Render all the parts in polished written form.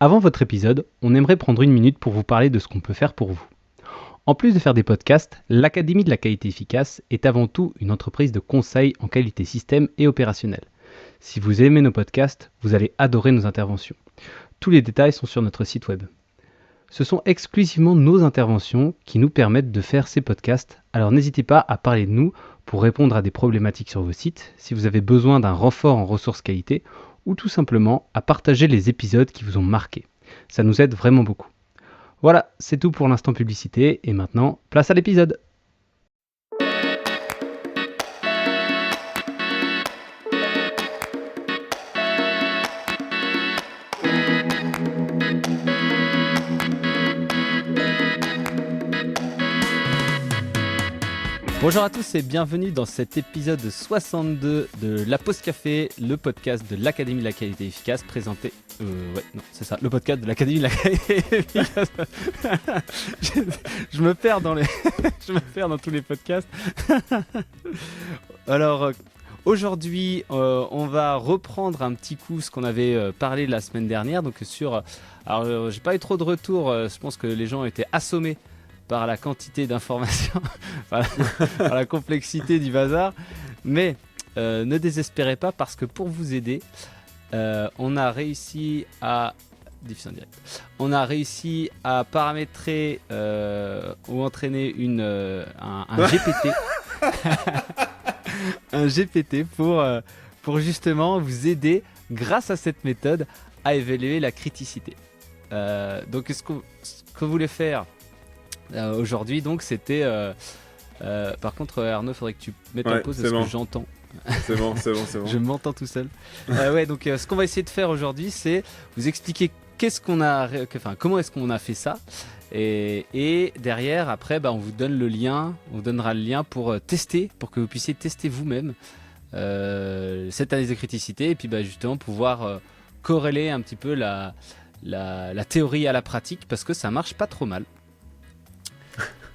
Avant votre épisode, on aimerait prendre une minute pour vous parler de ce qu'on peut faire pour vous. En plus de faire des podcasts, l'Académie de la qualité efficace est avant tout une entreprise de conseil en qualité système et opérationnelle. Si vous aimez nos podcasts, vous allez adorer nos interventions. Tous les détails sont sur notre site web. Ce sont exclusivement nos interventions qui nous permettent de faire ces podcasts, alors n'hésitez pas à parler de nous pour répondre à des problématiques sur vos sites, si vous avez besoin d'un renfort en ressources qualité, ou tout simplement à partager les épisodes qui vous ont marqué. Ça nous aide vraiment beaucoup. Voilà, c'est tout pour l'instant publicité, et maintenant, place à l'épisode. Bonjour à tous et bienvenue dans cet épisode 62 de La Pause Café, le podcast de l'Académie de la qualité efficace présenté... le podcast de l'Académie de la qualité efficace. je me perds dans je me perds dans tous les podcasts. Alors, aujourd'hui, on va reprendre un petit coup ce qu'on avait parlé la semaine dernière. Donc j'ai pas eu trop de retours, je pense que les gens ont été assommés par la quantité d'informations, par la complexité du bazar. Mais ne désespérez pas parce que pour vous aider, on a réussi à diffuser en direct. On a réussi à paramétrer ou entraîner un GPT, un GPT pour justement vous aider grâce à cette méthode à évaluer la criticité. Donc ce qu'on voulait faire aujourd'hui, donc c'était par contre Arnaud, faudrait que tu mettes en pause parce que j'entends. C'est bon. Je m'entends tout seul. Donc ce qu'on va essayer de faire aujourd'hui, c'est vous expliquer comment est-ce qu'on a fait ça, et derrière après on vous donne le lien, on vous donnera le lien pour tester, pour que vous puissiez tester vous-même cette analyse de criticité, et puis justement pouvoir corréler un petit peu la théorie à la pratique, parce que ça marche pas trop mal.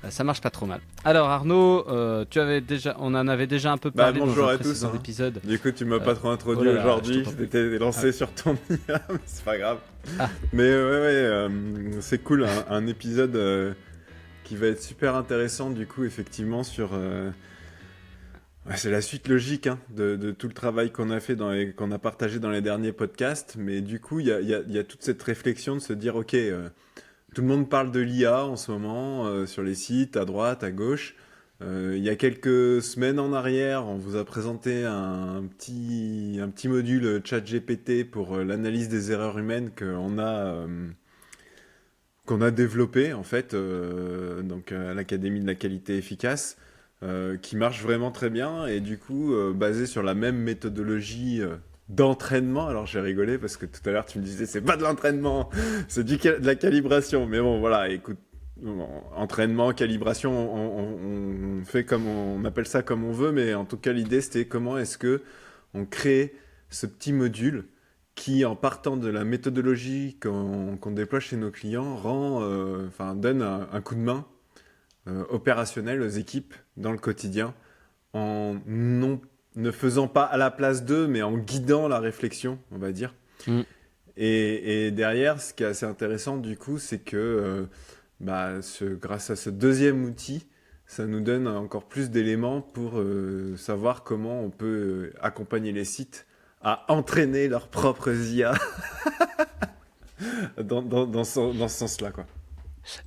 Ça marche pas trop mal. Alors Arnaud, on en avait déjà un peu parlé dans un précédent épisode. Du coup, tu m'as pas trop introduit aujourd'hui. Je t'étais lancé sur ton IA, mais c'est pas grave. Mais c'est cool, un épisode qui va être super intéressant du coup, effectivement, sur. C'est la suite logique de tout le travail qu'on a fait, qu'on a partagé dans les derniers podcasts. Mais du coup, il y a toute cette réflexion de se dire, ok. Tout le monde parle de l'IA en ce moment, sur les sites, à droite, à gauche. Il y a quelques semaines en arrière, on vous a présenté un petit module ChatGPT pour l'analyse des erreurs humaines qu'on a développé en fait, donc à l'Académie de la qualité efficace, qui marche vraiment très bien, et du coup basé sur la même méthodologie d'entraînement. Alors j'ai rigolé parce que tout à l'heure tu me disais c'est pas de l'entraînement, c'est de la calibration, mais bon voilà, écoute, entraînement, calibration, on fait comme on appelle ça comme on veut, mais en tout cas l'idée c'était comment est-ce que on crée ce petit module qui, en partant de la méthodologie qu'on déploie chez nos clients, donne un coup de main opérationnel aux équipes dans le quotidien, ne faisant pas à la place d'eux, mais en guidant la réflexion, on va dire. Et derrière, ce qui est assez intéressant, du coup, c'est que grâce à ce deuxième outil, ça nous donne encore plus d'éléments pour savoir comment on peut accompagner les sites à entraîner leurs propres IA dans ce sens-là, quoi.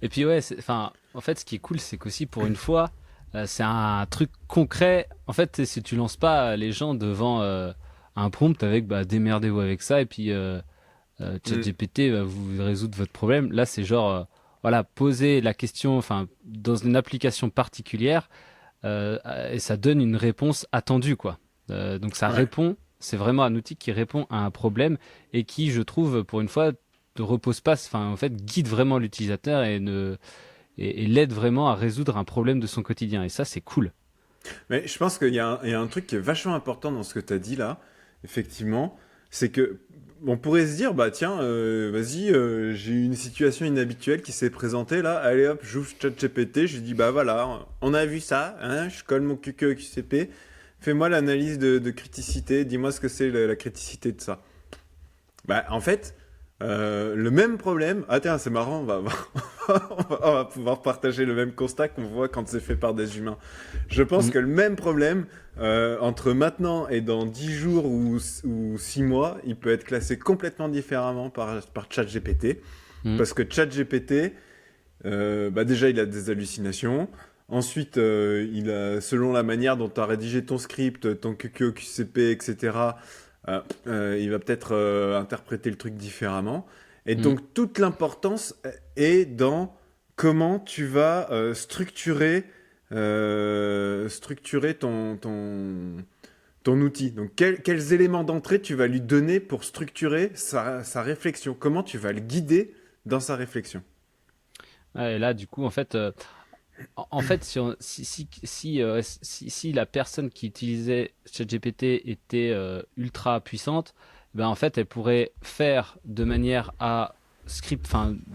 Et puis en fait, ce qui est cool, c'est qu'aussi pour une fois, c'est un truc concret. En fait, si tu lances pas les gens devant un prompt avec démerdez-vous avec ça, et puis ChatGPT va vous résoudre votre problème. Là, c'est genre poser la question, dans une application particulière, et ça donne une réponse attendue, quoi. Donc ça répond. C'est vraiment un outil qui répond à un problème et qui, je trouve, pour une fois, ne repose pas, guide vraiment l'utilisateur et l'aide vraiment à résoudre un problème de son quotidien. Et ça, c'est cool. Mais je pense qu'il y a un truc qui est vachement important dans ce que tu as dit là, effectivement, c'est que on pourrait se dire, tiens, vas-y, j'ai une situation inhabituelle qui s'est présentée là, allez hop, j'ouvre ChatGPT, je lui dis, voilà, on a vu ça, je colle mon QQCP, fais-moi l'analyse de criticité, dis-moi ce que c'est la criticité de ça. En fait, Le même problème. Ah tiens, c'est marrant, on va pouvoir partager le même constat qu'on voit quand c'est fait par des humains. Je pense Mm, que le même problème, entre maintenant et dans 10 jours ou 6 mois, il peut être classé complètement différemment par ChatGPT. mm, Parce que ChatGPT, déjà, il a des hallucinations. Ensuite, selon la manière dont tu as rédigé ton script, ton QQ, QCP, etc., il va peut-être interpréter le truc différemment. Et mm. donc, toute l'importance est dans comment tu vas structurer ton outil. Donc, quels éléments d'entrée tu vas lui donner pour structurer sa réflexion? Comment tu vas le guider dans sa réflexion? Ouais, et là, du coup, en fait, si la personne qui utilisait ChatGPT était ultra puissante, ben en fait, elle pourrait faire de manière à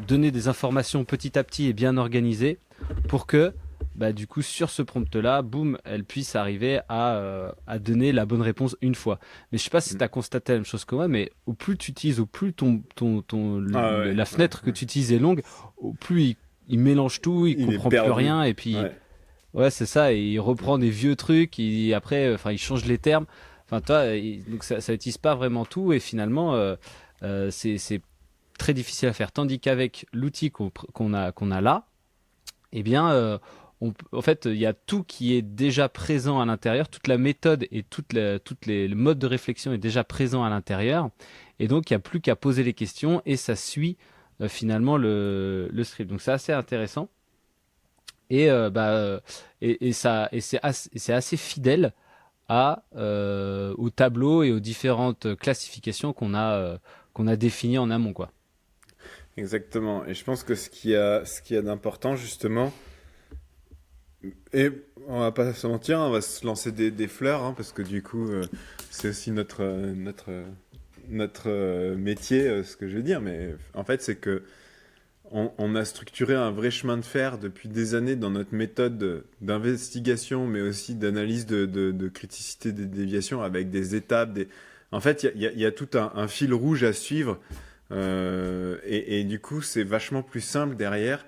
donner des informations petit à petit et bien organisées pour que, bah, du coup, sur ce prompt-là, boum, elle puisse arriver à donner la bonne réponse une fois. Mais je sais pas si tu as constaté la même chose que moi, mais au plus tu utilises, au plus Ah ouais, la ouais, fenêtre que ouais. tu utilises est longue, au plus il mélange tout, il Il est comprend plus perdu. rien, et puis Ouais. ouais, c'est ça, et il reprend des vieux trucs, et après, enfin, il change les termes. Enfin, toi, donc ça utilise pas vraiment tout, et finalement, c'est très difficile à faire. Tandis qu'avec l'outil qu'on a là, eh bien, en fait, il y a tout qui est déjà présent à l'intérieur, toute la méthode et le mode de réflexion est déjà présent à l'intérieur, et donc il n'y a plus qu'à poser les questions, et ça suit finalement le script. Donc c'est assez intéressant. Et c'est assez fidèle au tableau et aux différentes classifications qu'on a définies en amont, quoi. Exactement. Et je pense que ce qui a d'important, justement, et on va pas se mentir, on va se lancer des fleurs, hein, parce que du coup, c'est aussi notre métier, ce que je veux dire. Mais en fait, c'est que on a structuré un vrai chemin de fer depuis des années dans notre méthode d'investigation, mais aussi d'analyse de criticité des déviations avec des étapes. En fait, il y a tout un fil rouge à suivre. Et du coup, c'est vachement plus simple derrière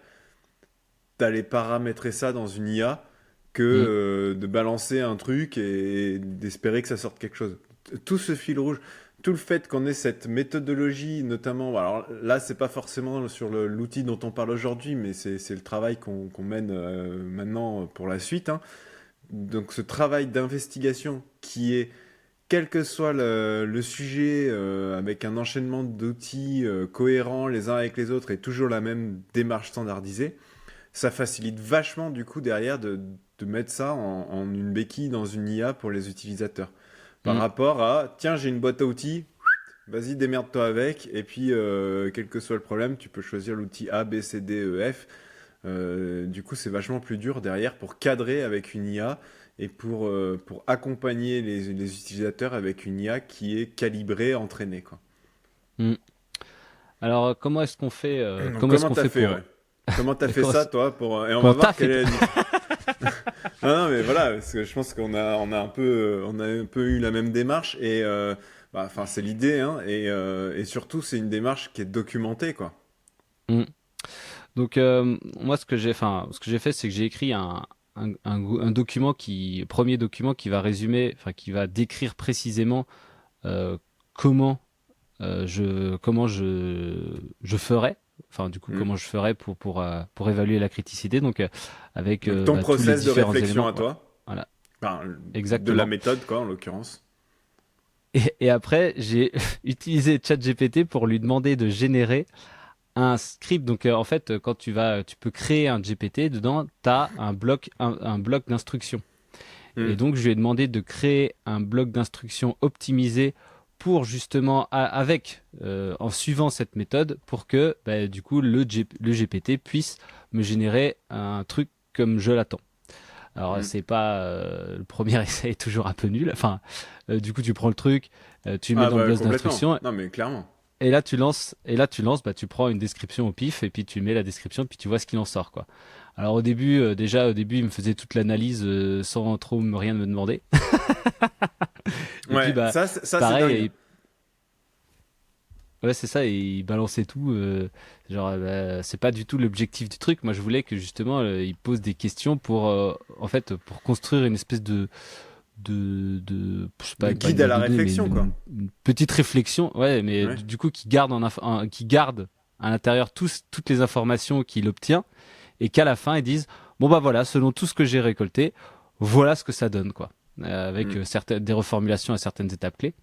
d'aller paramétrer ça dans une IA que Mm. de balancer un truc et d'espérer que ça sorte quelque chose. Tout ce fil rouge, tout le fait qu'on ait cette méthodologie, notamment, alors là, c'est pas forcément sur l'outil dont on parle aujourd'hui, mais c'est le travail qu'on mène maintenant pour la suite, hein. Donc ce travail d'investigation qui est, quel que soit le sujet, avec un enchaînement d'outils cohérents les uns avec les autres et toujours la même démarche standardisée, ça facilite vachement du coup derrière de mettre ça en une béquille dans une IA pour les utilisateurs. Par Mm. rapport à, tiens, j'ai une boîte à outils, vas-y, démerde-toi avec, et puis, quel que soit le problème, tu peux choisir l'outil A, B, C, D, E, F. Du coup, c'est vachement plus dur derrière pour cadrer avec une IA et pour accompagner les utilisateurs avec une IA qui est calibrée, entraînée, quoi. Mm. Alors, Donc, comment est-ce comment qu'on t'as fait fait, pour, ouais? Comment t'as fait comment, ça, toi, pour... Et on va comment t'as voir fait quelle est toi? la Non, non, mais voilà, parce que je pense qu'on a un peu eu la même démarche et enfin c'est l'idée, hein, et surtout c'est une démarche qui est documentée, quoi. Mm. Donc, moi, ce que j'ai fait, c'est que j'ai écrit un document premier document qui va résumer, enfin, qui va décrire précisément euh, comment je ferais, enfin, du coup, Mm. comment je ferais pour évaluer la criticité, donc avec Donc ton tous les process de différents réflexion éléments. à toi, Voilà, enfin, de la exactement. méthode, quoi, en l'occurrence. Et après, j'ai utilisé ChatGPT pour lui demander de générer un script. Donc, en fait, quand tu peux créer un GPT, dedans, tu as un bloc d'instructions. Et Mm. donc, je lui ai demandé de créer un bloc d'instructions optimisé pour justement, en suivant cette méthode, pour que, bah, du coup, le GPT puisse me générer un truc comme je l'attends. Alors, Mm. c'est pas le premier essai est toujours un peu nul. Enfin, du coup, tu prends le truc, tu le mets Ah dans le bah bloc complètement. d'instructions. Non mais clairement. Et là, tu lances, bah, tu prends une description au pif, et puis tu mets la description, puis tu vois ce qu'il en sort, quoi. Alors au début, il me faisait toute l'analyse sans trop rien me demander. Et puis, Ouais, bah, ça c'est dingue. pareil, Ouais, c'est ça, et il balançait tout. Genre, c'est pas du tout l'objectif du truc. Moi, je voulais que justement, il pose des questions pour, en fait, pour construire une espèce je sais De pas une guide à base la de données, mais réflexion, quoi. une petite réflexion. Ouais, mais Ouais. du coup, qui garde à l'intérieur toutes les informations qu'il obtient, et qu'à la fin, ils disent, bon bah voilà, selon tout ce que j'ai récolté, voilà ce que ça donne, quoi. Avec Mm. certaines des reformulations à certaines étapes clés.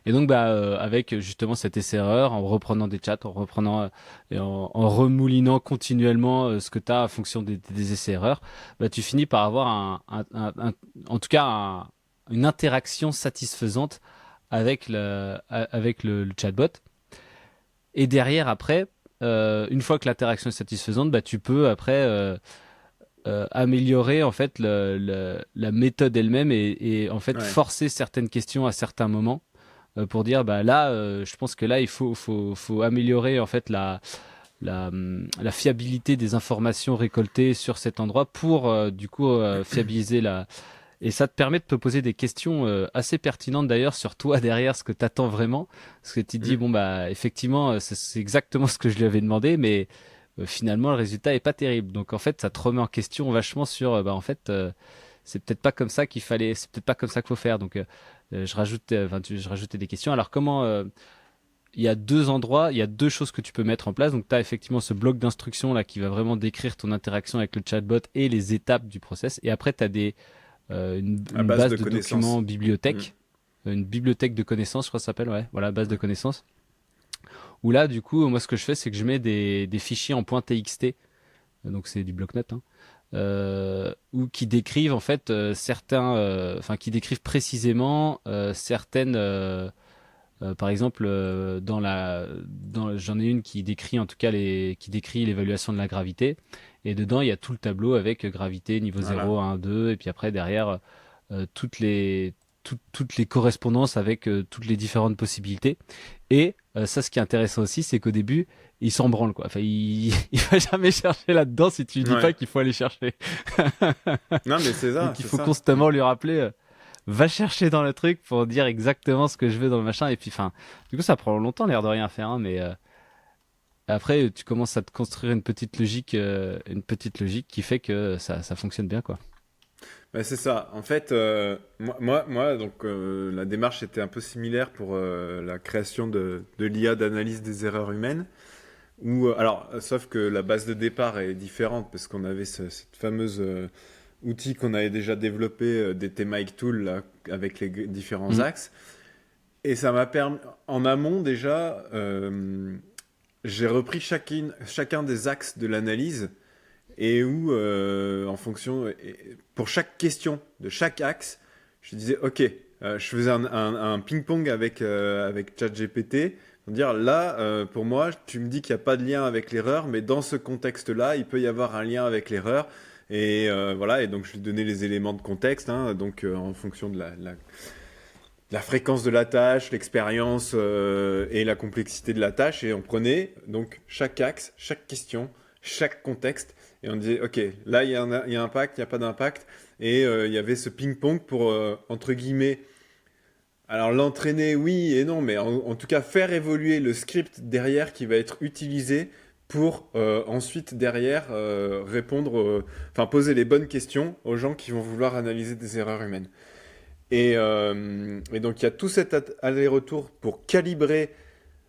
Et donc, avec justement cette essai-erreur, en reprenant des chats, en reprenant et en remoulinant continuellement ce que tu as en fonction des essais-erreurs, bah, tu finis par avoir en tout cas une interaction satisfaisante avec le chatbot. Et derrière, après, une fois que l'interaction est satisfaisante, bah, tu peux après améliorer en fait la méthode elle-même et en fait Ouais. forcer certaines questions à certains moments pour dire bah là je pense que là il faut améliorer en fait la fiabilité des informations récoltées sur cet endroit pour du coup fiabiliser la et ça te permet de te poser des questions assez pertinentes d'ailleurs sur toi derrière ce que tu attends vraiment parce que tu te dis Mm. bon bah effectivement c'est exactement ce que je lui avais demandé mais finalement le résultat est pas terrible donc en fait ça te remet en question vachement sur bah en fait c'est peut-être pas comme ça qu'il fallait c'est peut-être pas comme ça qu'il faut faire donc je rajoutais des questions. Alors comment il y a deux endroits, il y a deux choses que tu peux mettre en place. Donc tu as effectivement ce bloc d'instructions là qui va vraiment décrire ton interaction avec le chatbot et les étapes du process. Et après tu as À une base base de de documents connaissances. Mm. bibliothèque, une bibliothèque de connaissances, je crois que ça s'appelle, ouais, voilà, base de connaissances. Où là, du coup, moi ce que je fais, c'est que je mets des fichiers en .txt, donc c'est du bloc-notes, hein, ou qui décrivent en fait qui décrivent précisément certaines par exemple, j'en ai une qui décrit en tout cas qui décrit l'évaluation de la gravité. Et dedans, il y a tout le tableau avec gravité niveau Voilà. 0, 1, 2. Et puis après, derrière, toutes les correspondances avec toutes les différentes possibilités. Et ça, ce qui est intéressant aussi, c'est qu'au début, il s'en branle, quoi. Enfin, il va jamais chercher là-dedans si tu lui dis pas Ouais. qu'il faut aller chercher. Non, mais c'est ça, Donc, il c'est faut ça. Mm. constamment lui rappeler. Va chercher dans le truc pour dire exactement ce que je veux dans le machin. Et puis, enfin, du coup, ça prend longtemps, l'air de rien faire, hein, mais après, tu commences à te construire une petite logique qui fait que ça fonctionne bien, quoi. Bah, c'est ça. En fait, donc, la démarche était un peu similaire pour la création de l'IA d'analyse des erreurs humaines. Alors, sauf que la base de départ est différente parce qu'on avait cette fameuse outil qu'on avait déjà développé, DTMike Tool, là, avec les différents Mm. axes. Et ça m'a permis, en amont déjà, j'ai repris chacun des axes de l'analyse et où, en fonction, pour chaque question de chaque axe, je disais, OK, je faisais un ping-pong avec ChatGPT, pour dire là, pour moi, tu me dis qu'il n'y a pas de lien avec l'erreur, mais dans ce contexte-là, il peut y avoir un lien avec l'erreur. Et voilà, et donc je lui donnais les éléments de contexte, hein, donc en fonction de la fréquence de la tâche, l'expérience et la complexité de la tâche, et on prenait donc chaque axe, chaque question, chaque contexte, et on disait, ok, là il y a impact, il n'y a pas d'impact, et il y avait ce ping-pong pour, entre guillemets, alors l'entraîner, oui et non, mais en tout cas faire évoluer le script derrière qui va être utilisé pour ensuite derrière répondre, enfin poser les bonnes questions aux gens qui vont vouloir analyser des erreurs humaines. Et donc il y a tout cet aller-retour pour calibrer.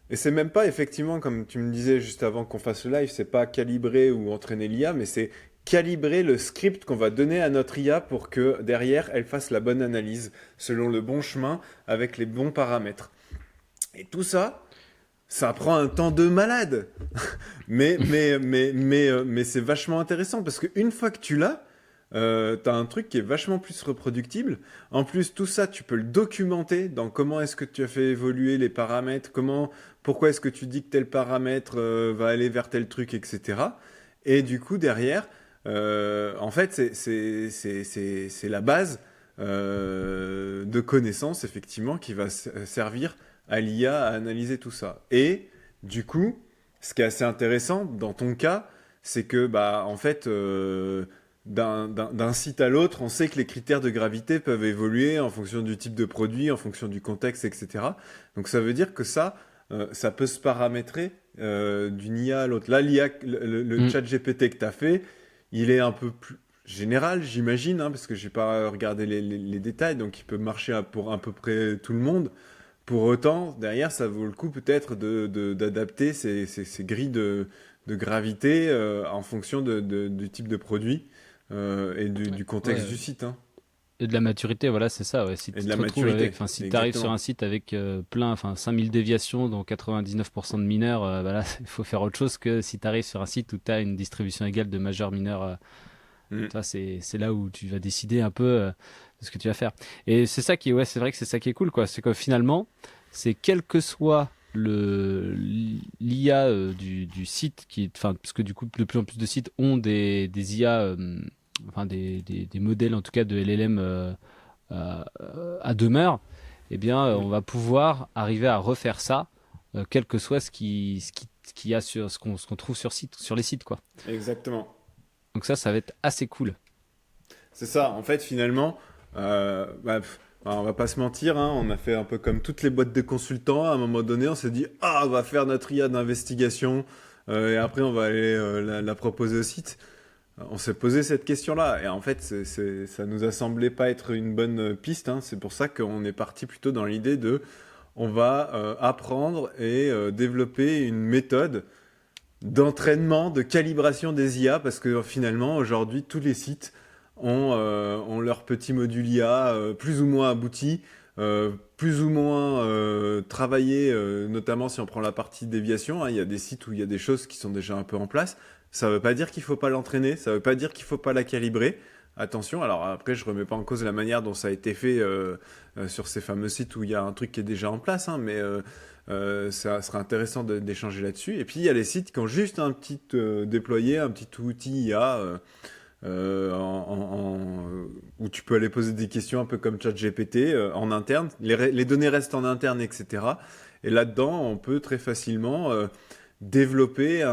Et c'est même pas effectivement, comme tu me disais juste avant qu'on fasse le live, c'est pas calibrer ou entraîner l'IA, mais c'est calibrer le script qu'on va donner à notre IA pour que derrière elle fasse la bonne analyse selon le bon chemin avec les bons paramètres. Et tout ça, ça prend un temps de malade. Mais c'est vachement intéressant parce qu'une fois que tu l'as, t'as un truc qui est vachement plus reproductible. En plus, tout ça, tu peux le documenter dans comment est-ce que tu as fait évoluer les paramètres, pourquoi est-ce que tu dis que tel paramètre va aller vers tel truc, etc. Et du coup, derrière, en fait, c'est la base de connaissances, effectivement, qui va servir à l'IA à analyser tout ça. Et du coup, ce qui est assez intéressant dans ton cas, c'est que, bah, en fait, d'un site à l'autre, on sait que les critères de gravité peuvent évoluer en fonction du type de produit, en fonction du contexte, etc. Donc ça veut dire que ça, ça peut se paramétrer d'une IA à l'autre. Là, l'IA, le chat GPT que tu as fait, il est un peu plus général, j'imagine, hein, parce que j'ai pas regardé les détails, donc il peut marcher pour à peu près tout le monde. Pour autant, derrière, ça vaut le coup peut-être d'adapter ces grilles de gravité en fonction du type de produit du contexte Ouais. du site. Hein. Et de la maturité, voilà, c'est ça. Ouais. Si Et tu de te la retrouves avec, maturité, enfin, si tu arrives sur exactement. un site avec 5000 déviations, dont 99% de mineurs, bah là, il faut faire autre chose que si tu arrives sur un site où tu as une distribution égale de majeurs mineurs. Mm. Toi, c'est là où tu vas décider un peu de ce que tu vas faire. Et c'est ça qui, ouais, c'est vrai que c'est ça qui est cool, quoi. C'est que finalement, c'est quel que soit l'IA du site enfin, parce que du coup, de plus en plus de sites ont des IA, enfin des modèles en tout cas de LLM à demeure. Eh bien, Mm. on va pouvoir arriver à refaire ça, quel que soit ce qu'il y a sur ce qu'on trouve sur les sites, quoi. Exactement. Donc ça va être assez cool. C'est ça, en fait, finalement, on va pas se mentir, hein, on a fait un peu comme toutes les boîtes de consultants. À un moment donné, on s'est dit, ah, on va faire notre IA d'investigation, et après, on va aller la proposer au site. On s'est posé cette question-là, et en fait, ça nous a semblé pas être une bonne piste. Hein. C'est pour ça qu'on est parti plutôt dans l'idée de, on va apprendre et développer une méthode d'entraînement, de calibration des IA, parce que finalement, aujourd'hui, tous les sites ont leur petit module IA plus ou moins abouti, plus ou moins travaillé, notamment si on prend la partie déviation. Hein, il y a des sites où il y a des choses qui sont déjà un peu en place. Ça ne veut pas dire qu'il ne faut pas l'entraîner, ça ne veut pas dire qu'il ne faut pas la calibrer. Attention, alors après, je ne remets pas en cause la manière dont ça a été fait sur ces fameux sites où il y a un truc qui est déjà en place, hein, mais ça serait intéressant d'échanger là-dessus. Et puis, il y a les sites qui ont juste un petit déployé, un petit outil IA où tu peux aller poser des questions un peu comme ChatGPT en interne. Les données restent en interne, etc. Et là-dedans, on peut très facilement développer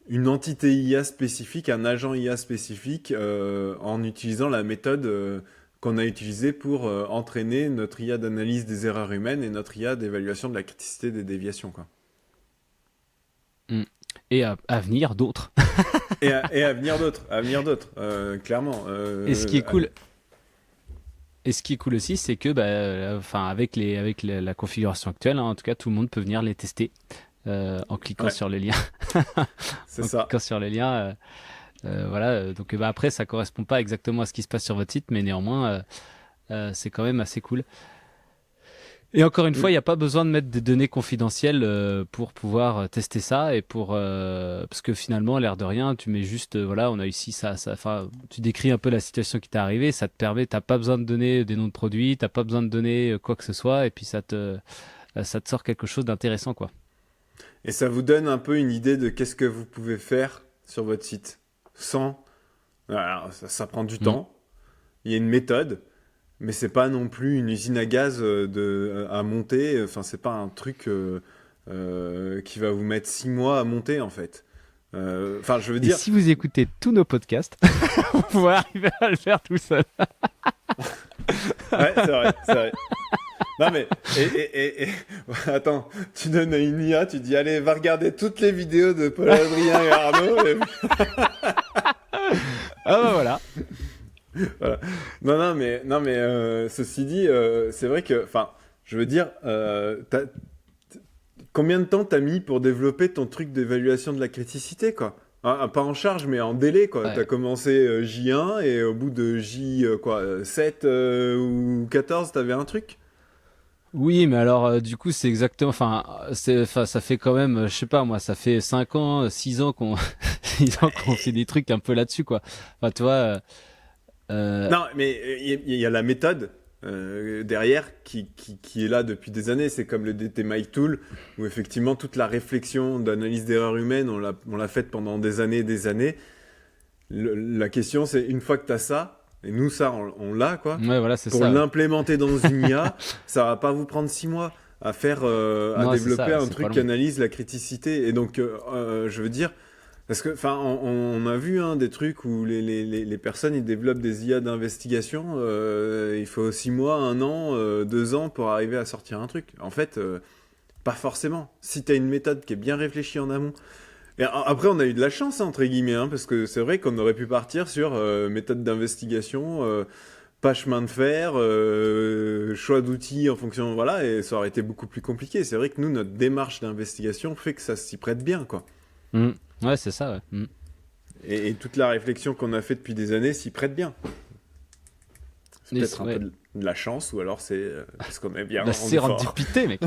une entité IA spécifique, un agent IA spécifique en utilisant la méthode qu'on a utilisée pour entraîner notre IA d'analyse des erreurs humaines et notre IA d'évaluation de la criticité des déviations. Quoi. Mm. Et à venir d'autres. Et à venir d'autres, clairement. Et ce qui est cool. Et ce qui est cool aussi, c'est que, enfin, avec la configuration actuelle, hein, en tout cas, tout le monde peut venir les tester en cliquant sur les liens. C'est En ça. cliquant sur les liens, voilà. Donc, après, ça correspond pas exactement à ce qui se passe sur votre site, mais néanmoins, c'est quand même assez cool. Et encore une fois, il n'y a pas besoin de mettre des données confidentielles pour pouvoir tester ça et parce que finalement, l'air de rien, tu mets juste, voilà, on a ici ça, enfin, tu décris un peu la situation qui t'est arrivée, ça te permet, t'as pas besoin de donner des noms de produits, t'as pas besoin de donner quoi que ce soit, et puis ça te sort quelque chose d'intéressant, quoi. Et ça vous donne un peu une idée de qu'est-ce que vous pouvez faire sur votre site sans. Alors, ça prend du Mm. temps. Il y a une méthode. Mais c'est pas non plus une usine à gaz à monter. Enfin, c'est pas un truc qui va vous mettre 6 mois à monter en fait. Enfin, je veux Et dire. si vous écoutez tous nos podcasts, vous pouvez arriver à le faire tout seul. Ouais, c'est vrai, c'est vrai. Non mais attends, tu donnes à une IA, tu dis allez, va regarder toutes les vidéos de Paul Adrien et Arnaud. Ah bah voilà. Voilà. Non mais ceci dit, c'est vrai que, enfin, je veux dire, combien de temps t'as mis pour développer ton truc d'évaluation de la criticité, quoi? Hein, pas en charge, mais en délai, quoi. Ouais. T'as commencé J1 et au bout de J 7 ou 14, t'avais un truc? Oui, mais alors du coup, c'est exactement, enfin, ça fait quand même, je sais pas moi, ça fait 5 ans, 6 ans qu'on 6 ans qu'on fait des trucs un peu là-dessus, quoi. Enfin, tu vois, Non, mais il y a la méthode derrière qui est là depuis des années. C'est comme le DTMic Tool, où effectivement toute la réflexion d'analyse d'erreurs humaines, on l'a faite pendant des années et des années. La question, c'est une fois que tu as ça, et nous, ça, on l'a, quoi, ouais, voilà, c'est pour ça. Ouais. l'implémenter dans une IA, ça va pas vous prendre 6 mois à Non, c'est développer ça, un c'est pas truc qui long. analyse la criticité. Et donc, je veux dire, Parce que, enfin, on a vu des trucs où les personnes ils développent des IA d'investigation. Il faut 6 mois, 1 an, 2 ans pour arriver à sortir un truc. En fait, pas forcément. Si tu as une méthode qui est bien réfléchie en amont. Et après, on a eu de la chance, entre guillemets, parce que c'est vrai qu'on aurait pu partir sur méthode d'investigation, pas chemin de fer, choix d'outils en fonction, voilà, et ça aurait été beaucoup plus compliqué. C'est vrai que nous, notre démarche d'investigation fait que ça s'y prête bien, quoi. Mm. Ouais, c'est ça, ouais. Et toute la réflexion qu'on a fait depuis des années s'y prête bien. C'est peut-être un Ouais. peu de la chance, ou alors c'est parce qu'on est bien La rendu fort. sérendipité, mec.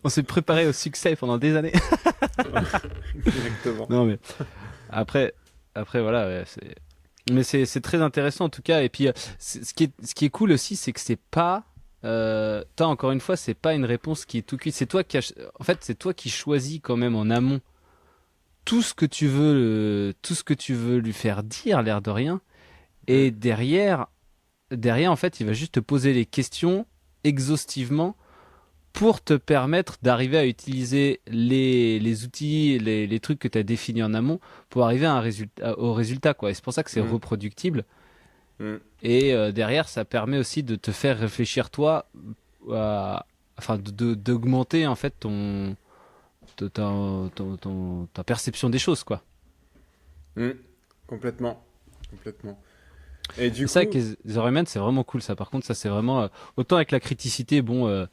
On s'est préparé au succès pendant des années. Exactement. Non, mais après, voilà, ouais, mais c'est très intéressant en tout cas. Et puis, ce qui est cool aussi, c'est que c'est pas, toi encore une fois, c'est pas une réponse qui est tout cuite. C'est toi en fait, c'est toi qui choisis quand même en amont tout ce que tu veux, tout ce que tu veux lui faire dire, l'air de rien. Et derrière, en fait, il va juste te poser les questions exhaustivement pour te permettre d'arriver à utiliser les outils, les trucs que tu as définis en amont pour arriver à au résultat, quoi. Et c'est pour ça que c'est Mm. reproductible. Mm. Et derrière, ça permet aussi de te faire réfléchir toi, enfin d'augmenter en fait ta perception des choses, quoi. Mm. Complètement. Complètement. Et du C'est ça avec coup, les erreurs humaines, c'est vraiment cool. Ça, par contre, ça c'est vraiment autant avec la criticité, bon.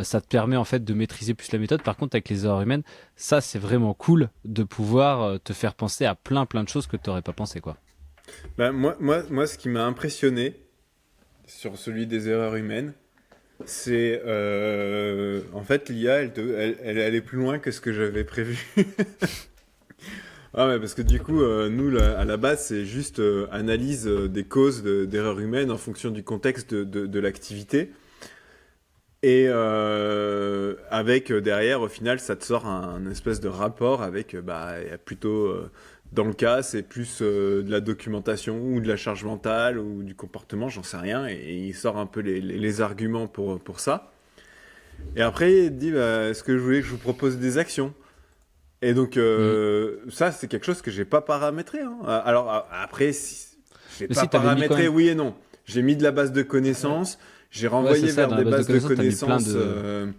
Ça te permet en fait de maîtriser plus la méthode. Par contre, avec les erreurs humaines, ça c'est vraiment cool de pouvoir te faire penser à plein de choses que tu n'aurais pas pensé, quoi. bah, moi, ce qui m'a impressionné sur celui des erreurs humaines, c'est en fait l'IA, elle allait plus loin que ce que j'avais prévu. Ah ouais, parce que du coup, nous, à la base, c'est juste analyse des causes d'erreurs humaines en fonction du contexte de l'activité. Et avec derrière, au final, ça te sort un espèce de rapport avec, bah, il y a plutôt, dans le cas, c'est plus de la documentation ou de la charge mentale ou du comportement, j'en sais rien. Et il sort un peu les arguments pour ça. Et après, il te dit, bah, est-ce que je voulais que je vous propose des actions? Et donc, Mm. ça, c'est quelque chose que j'ai pas paramétré, hein. Alors, après, j'ai Mais pas si, tu avais mis quand paramétré, même. oui et non. J'ai mis de la base de connaissances, j'ai Ouais, c'est renvoyé ça, vers dans la des base de bases de connaissances, tu as mis plein connaissances,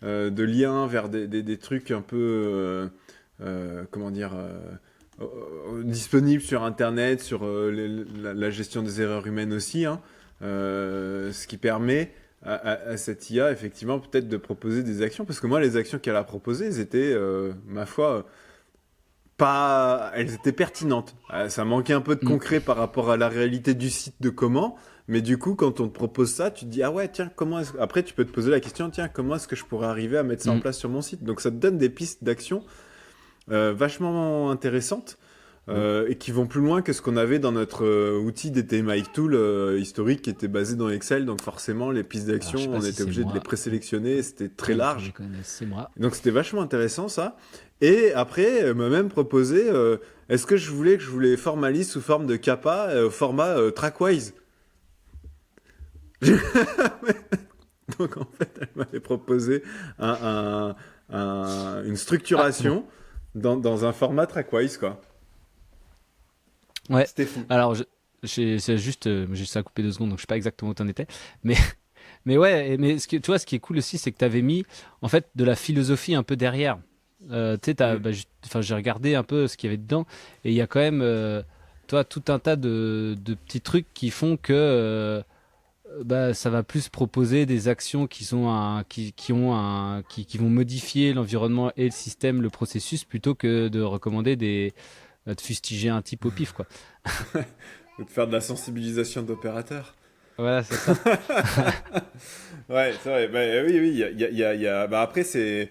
de. de liens vers des trucs un peu, comment dire, disponibles sur Internet, sur la gestion des erreurs humaines aussi, hein. Ce qui permet à cette IA, effectivement, peut-être de proposer des actions. Parce que moi, les actions qu'elle a proposées, elles étaient, ma foi, pas, elles étaient pertinentes. Ça manquait un peu de Mm. concret par rapport à la réalité du site de comment. Mais du coup, quand on te propose ça, tu te dis, ah ouais, tiens, après, tu peux te poser la question, tiens, comment est-ce que je pourrais arriver à mettre ça en Mm. place sur mon site? Donc, ça te donne des pistes d'action vachement intéressantes et qui vont plus loin que ce qu'on avait dans notre outil DTMic Tool historique qui était basé dans Excel. Donc, forcément, les pistes Alors, je sais d'action, pas on si était c'est obligé de les moi. présélectionner. C'était très Sans large. déconner, c'est moi. Donc c'était vachement intéressant ça. Et après, elle m'a même proposé, est-ce que je voulais formalise sous forme de kappa, au format Trackwise. Donc en fait, elle m'avait proposé une Ah, c'est bon. structuration dans un format Trackwise, quoi. Ouais. C'était fou. Alors, c'est juste, j'ai juste à couper 2 secondes, donc je sais pas exactement où t'en étais. Mais, mais ouais, mais tu vois, ce qui est cool aussi, c'est que t'avais mis, en fait, de la philosophie un peu derrière. Tu sais, Mm. bah, enfin, j'ai regardé un peu ce qu'il y avait dedans, et il y a quand même, toi, tout un tas de petits trucs qui font que, bah, ça va plus proposer des actions qui sont qui vont modifier l'environnement et le système, le processus, plutôt que de recommander de fustiger un type au pif, quoi. De faire de la sensibilisation d'opérateurs. Voilà, c'est ça. Ouais, c'est vrai. Bah, oui, bah, après, c'est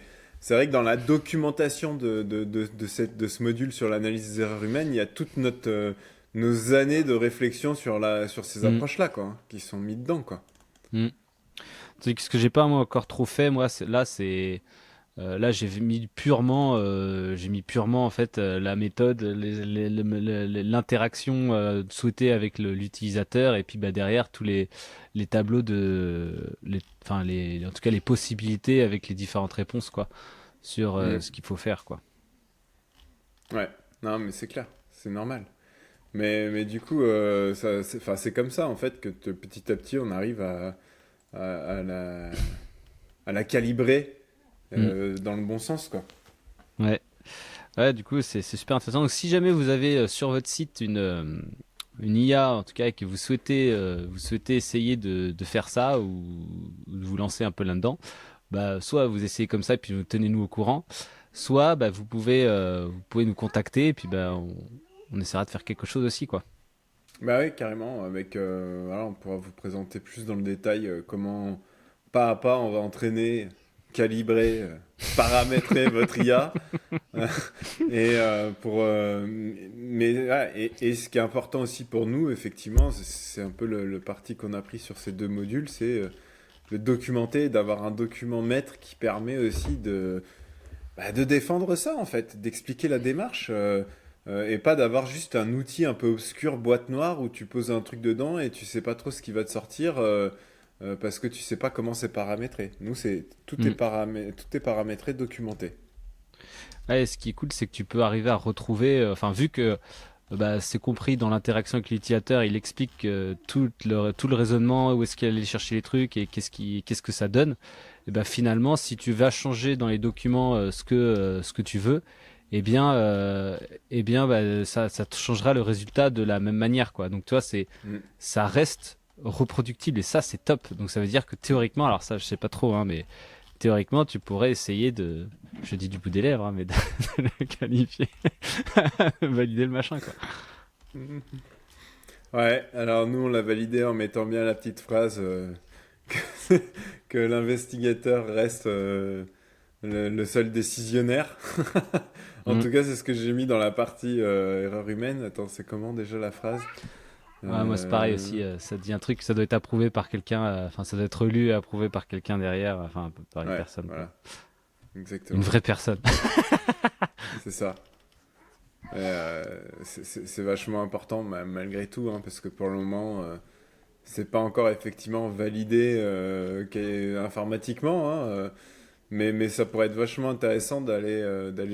vrai que dans la documentation de ce module sur l'analyse des erreurs humaines, il y a toute nos années de réflexion sur ces Mm, approches-là, quoi, hein, qui sont mis dedans, quoi. mm. C'est que ce que j'ai pas moi encore trop fait, moi, là j'ai mis purement en fait la méthode, l'interaction souhaitée avec l'utilisateur, et puis bah derrière tous les tableaux enfin en tout cas les possibilités avec les différentes réponses, quoi, sur Mm. ce qu'il faut faire, quoi. Ouais, non, mais c'est clair, c'est normal. Mais du coup, enfin, c'est comme ça, en fait, que petit à petit, on arrive à à la calibrer Mm. dans le bon sens, quoi. Ouais. Ouais, du coup, c'est super intéressant. Donc, si jamais vous avez sur votre site une IA, en tout cas, et que vous souhaitez essayer de faire ça ou de vous lancer un peu là-dedans, bah, soit vous essayez comme ça et puis tenez-nous au courant, soit bah, vous pouvez nous contacter et puis bah, on essaiera de faire quelque chose aussi, quoi. Bah oui, carrément, avec, voilà, on pourra vous présenter plus dans le détail comment, pas à pas, on va entraîner, calibrer, paramétrer votre IA. Et mais ouais, et ce qui est important aussi pour nous, effectivement, c'est un peu le parti qu'on a pris sur ces deux modules, c'est de documenter, d'avoir un document maître qui permet aussi de défendre ça, en fait, d'expliquer la démarche, et pas d'avoir juste un outil un peu obscur, boîte noire, où tu poses un truc dedans et tu sais pas trop ce qui va te sortir, parce que tu sais pas comment c'est paramétré. Nous, Mm. tout est paramétré, documenté. Ouais, ce qui est cool, c'est que tu peux arriver à retrouver, enfin, vu que bah, c'est compris dans l'interaction avec l'utilisateur, il explique tout le raisonnement, où est-ce qu'il allait chercher les trucs et qu'est-ce que ça donne. Et ben finalement, si tu vas changer dans les documents ce que tu veux, eh bien, euh, bah, ça te changera le résultat de la même manière, quoi. Donc, toi, Mm. ça reste reproductible et ça, c'est top. Donc, ça veut dire que théoriquement, alors ça, je sais pas trop, hein, mais théoriquement, tu pourrais essayer je dis du bout des lèvres, hein, mais de le qualifier, valider le machin, quoi. Ouais, alors nous on l'a validé en mettant bien la petite phrase que, que l'investigateur reste le seul décisionnaire. En Mm. tout cas, c'est ce que j'ai mis dans la partie erreur humaine. Attends, c'est comment déjà la phrase? Ouais, moi, c'est pareil Euh, aussi. Ça dit un truc, ça doit être approuvé par quelqu'un. Enfin, ça doit être lu et approuvé par quelqu'un derrière. Enfin, par une Ouais, personne, quoi. voilà, Une exactement. vraie personne. C'est ça. C'est vachement important malgré tout, hein, parce que pour le moment, c'est pas encore effectivement validé informatiquement, hein, mais ça pourrait être vachement intéressant d'aller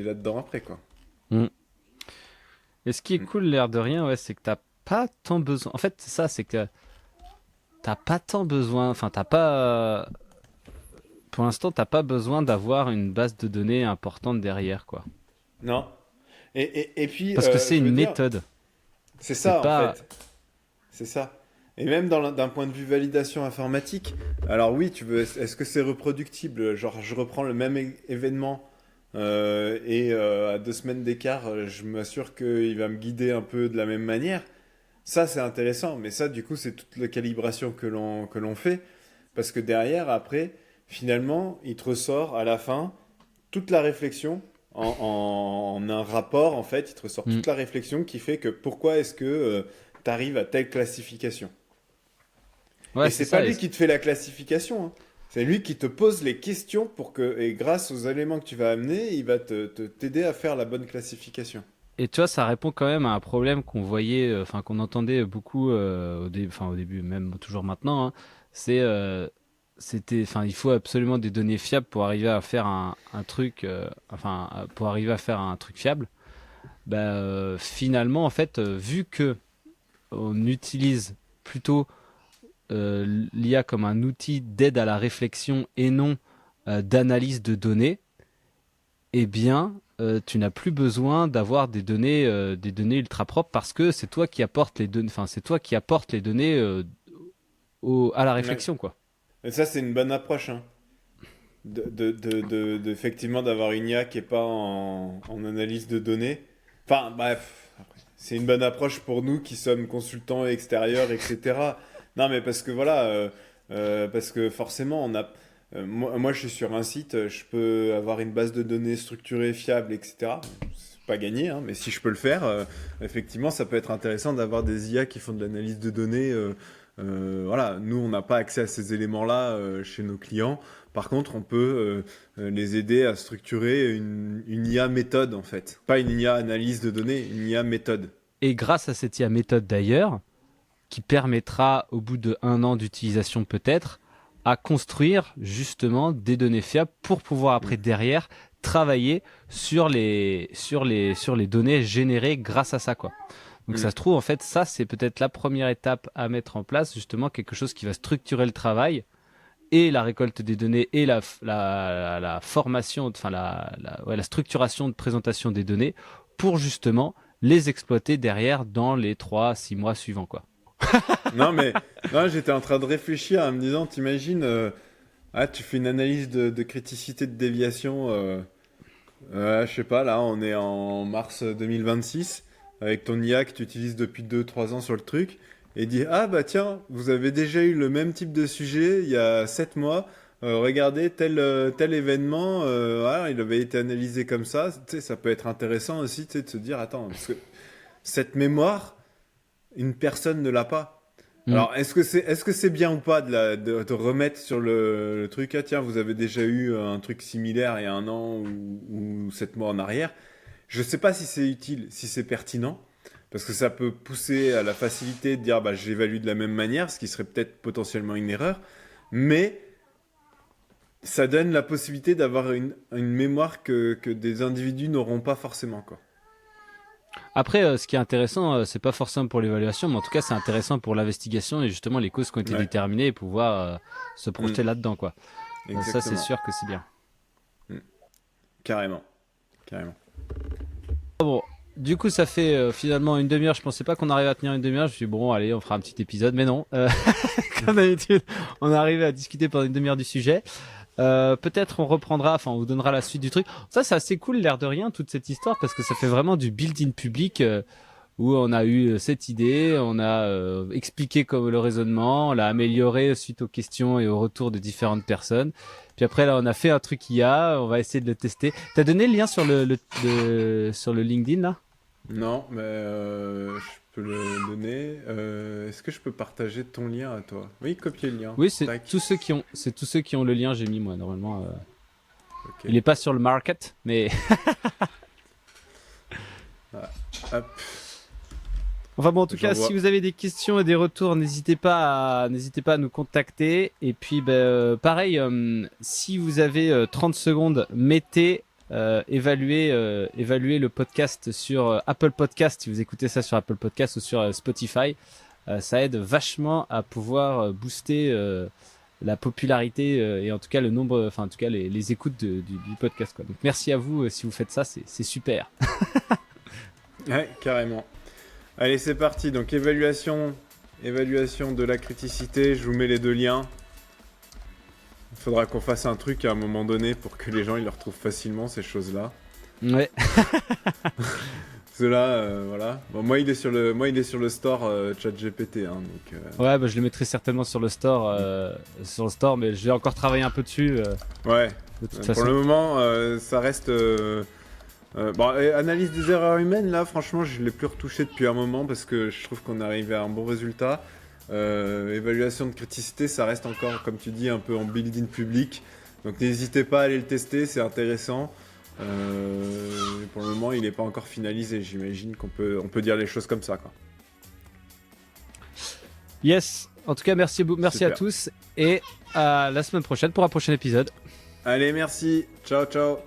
là-dedans après, quoi. Mm. Et ce qui est Mm. cool, l'air de rien, ouais, c'est que t'as pas tant besoin. En fait, c'est ça, c'est que t'as pas tant besoin. Enfin, t'as pas. Pour l'instant, t'as pas besoin d'avoir une base de données importante derrière, quoi. Non. Et puis, Parce que c'est je une veux dire, méthode. c'est C'est ça en pas. fait. C'est ça. Et même d'un point de vue validation informatique, alors oui, est-ce que c'est reproductible? Genre, je reprends le même événement et à 2 semaines d'écart, je m'assure qu'il va me guider un peu de la même manière. Ça, c'est intéressant, mais ça, du coup, c'est toute la calibration que l'on fait, parce que derrière, après, finalement, il te ressort à la fin toute la réflexion en un rapport, en fait, il te ressort Mm. toute la réflexion qui fait que pourquoi est-ce que tu arrives à telle classification. Ouais, Et c'est c'est pas ça. lui qui te fait la classification, hein. C'est lui qui te pose les questions pour que, et grâce aux éléments que tu vas amener, il va t'aider à faire la bonne classification. Et tu vois, ça répond quand même à un problème qu'on voyait, enfin qu'on entendait beaucoup enfin, au début, même toujours maintenant. Hein. C'est, enfin, il faut absolument des données fiables pour arriver à faire un truc, pour arriver à faire un truc fiable. Bah, finalement, en fait, vu que on utilise plutôt l'IA comme un outil d'aide à la réflexion et non d'analyse de données, eh bien, tu n'as plus besoin d'avoir des données ultra propres parce que c'est toi qui apportes les données, enfin, c'est toi qui apportes les données à la Ouais. réflexion, quoi. Et ça, c'est une bonne approche, hein. Effectivement, d'avoir une IA qui est pas en analyse de données. Enfin, bref, après, c'est une bonne approche pour nous qui sommes consultants extérieurs, etc. Non, mais parce que voilà, parce que forcément, moi, je suis sur un site, je peux avoir une base de données structurée, fiable, etc. C'est pas gagné, hein, mais si je peux le faire, effectivement, ça peut être intéressant d'avoir des IA qui font de l'analyse de données. Voilà, nous, on n'a pas accès à ces éléments-là chez nos clients. Par contre, on peut les aider à structurer une IA méthode, en fait. Pas une IA analyse de données, une IA méthode. Et grâce à cette IA méthode d'ailleurs, qui permettra au bout de 1 an d'utilisation peut-être, à construire justement des données fiables pour pouvoir après Mm. derrière travailler sur les données générées grâce à ça, quoi. Donc ça se trouve, en fait, ça, c'est peut-être la première étape à mettre en place, justement, quelque chose qui va structurer le travail et la récolte des données et la formation, enfin la structuration de présentation des données pour justement les exploiter derrière dans les 3-6 mois suivants, quoi. Non, mais non, j'étais en train de réfléchir en me disant, t'imagines, tu fais une analyse de criticité de déviation, je sais pas, là, on est en mars 2026, avec ton IA que tu utilises depuis 2-3 ans sur le truc, et dit, ah bah tiens, vous avez déjà eu le même type de sujet il y a 7 mois, regardez tel événement, voilà, il avait été analysé comme ça, tu sais, ça peut être intéressant aussi, tu sais, de se dire, attends, parce que cette mémoire, une personne ne l'a pas. Alors, est-ce que c'est bien ou pas de remettre sur le truc, ah tiens, vous avez déjà eu un truc similaire il y a 1 an ou 7 mois en arrière. Je sais pas si c'est utile, si c'est pertinent, parce que ça peut pousser à la facilité de dire, bah, j'évalue de la même manière, ce qui serait peut-être potentiellement une erreur, mais ça donne la possibilité d'avoir une mémoire que des individus n'auront pas forcément, quoi. Après, ce qui est intéressant, c'est pas forcément pour l'évaluation, mais en tout cas, c'est intéressant pour l'investigation et justement les causes qui ont été déterminées et pouvoir se projeter là-dedans, quoi. Ça, c'est sûr que c'est bien. Carrément. Carrément. Bon, du coup, ça fait finalement une demi-heure. Je pensais pas qu'on arrivait à tenir une demi-heure. Je me suis dit, bon, allez, on fera un petit épisode, mais non. Comme d'habitude, on est arrivé à discuter pendant une demi-heure du sujet. Peut-être on reprendra, enfin on vous donnera la suite du truc. Ça c'est assez cool, l'air de rien, toute cette histoire, parce que ça fait vraiment du build-in public où on a eu cette idée, on a expliqué comme le raisonnement, on l'a amélioré suite aux questions et aux retours de différentes personnes. Puis après là on a fait un truc IA, on va essayer de le tester. T'as donné le lien sur sur le LinkedIn là? Non, mais je peux le donner. Est-ce que je peux partager ton lien à toi? Oui, copier le lien. Oui, c'est tous ceux qui ont le lien, j'ai mis moi normalement. Okay. Il est pas sur le market, mais Hop. Enfin bon, en tout cas, si vous avez des questions et des retours, n'hésitez pas à nous contacter. Et puis, pareil, si vous avez 30 secondes, mettez, évaluez le podcast sur Apple Podcast. Si vous écoutez ça sur Apple Podcast ou sur Spotify, ça aide vachement à pouvoir booster la popularité et en tout cas le nombre, enfin en tout cas les écoutes du podcast, quoi. Donc merci à vous si vous faites ça, c'est super. Ouais, carrément. Allez, c'est parti. Donc, évaluation de la criticité. Je vous mets les 2 liens. Il faudra qu'on fasse un truc à un moment donné pour que les gens ils le retrouvent facilement, ces choses-là. Ouais. Cela, voilà. Bon, moi, il est sur le store ChatGPT. Hein, donc, Ouais, je le mettrai certainement sur le store, mais je vais encore travailler un peu dessus. Ouais. De toute façon. Pour le moment, ça reste. Analyse des erreurs humaines, là, franchement, je ne l'ai plus retouché depuis un moment parce que je trouve qu'on est arrivé à un bon résultat. Évaluation de criticité, ça reste encore, comme tu dis, un peu en build-in public. Donc n'hésitez pas à aller le tester, c'est intéressant. Pour le moment, il n'est pas encore finalisé. J'imagine qu'on peut dire les choses comme ça, quoi. Yes. En tout cas, merci à tous et à la semaine prochaine pour un prochain épisode. Allez, merci. Ciao, ciao.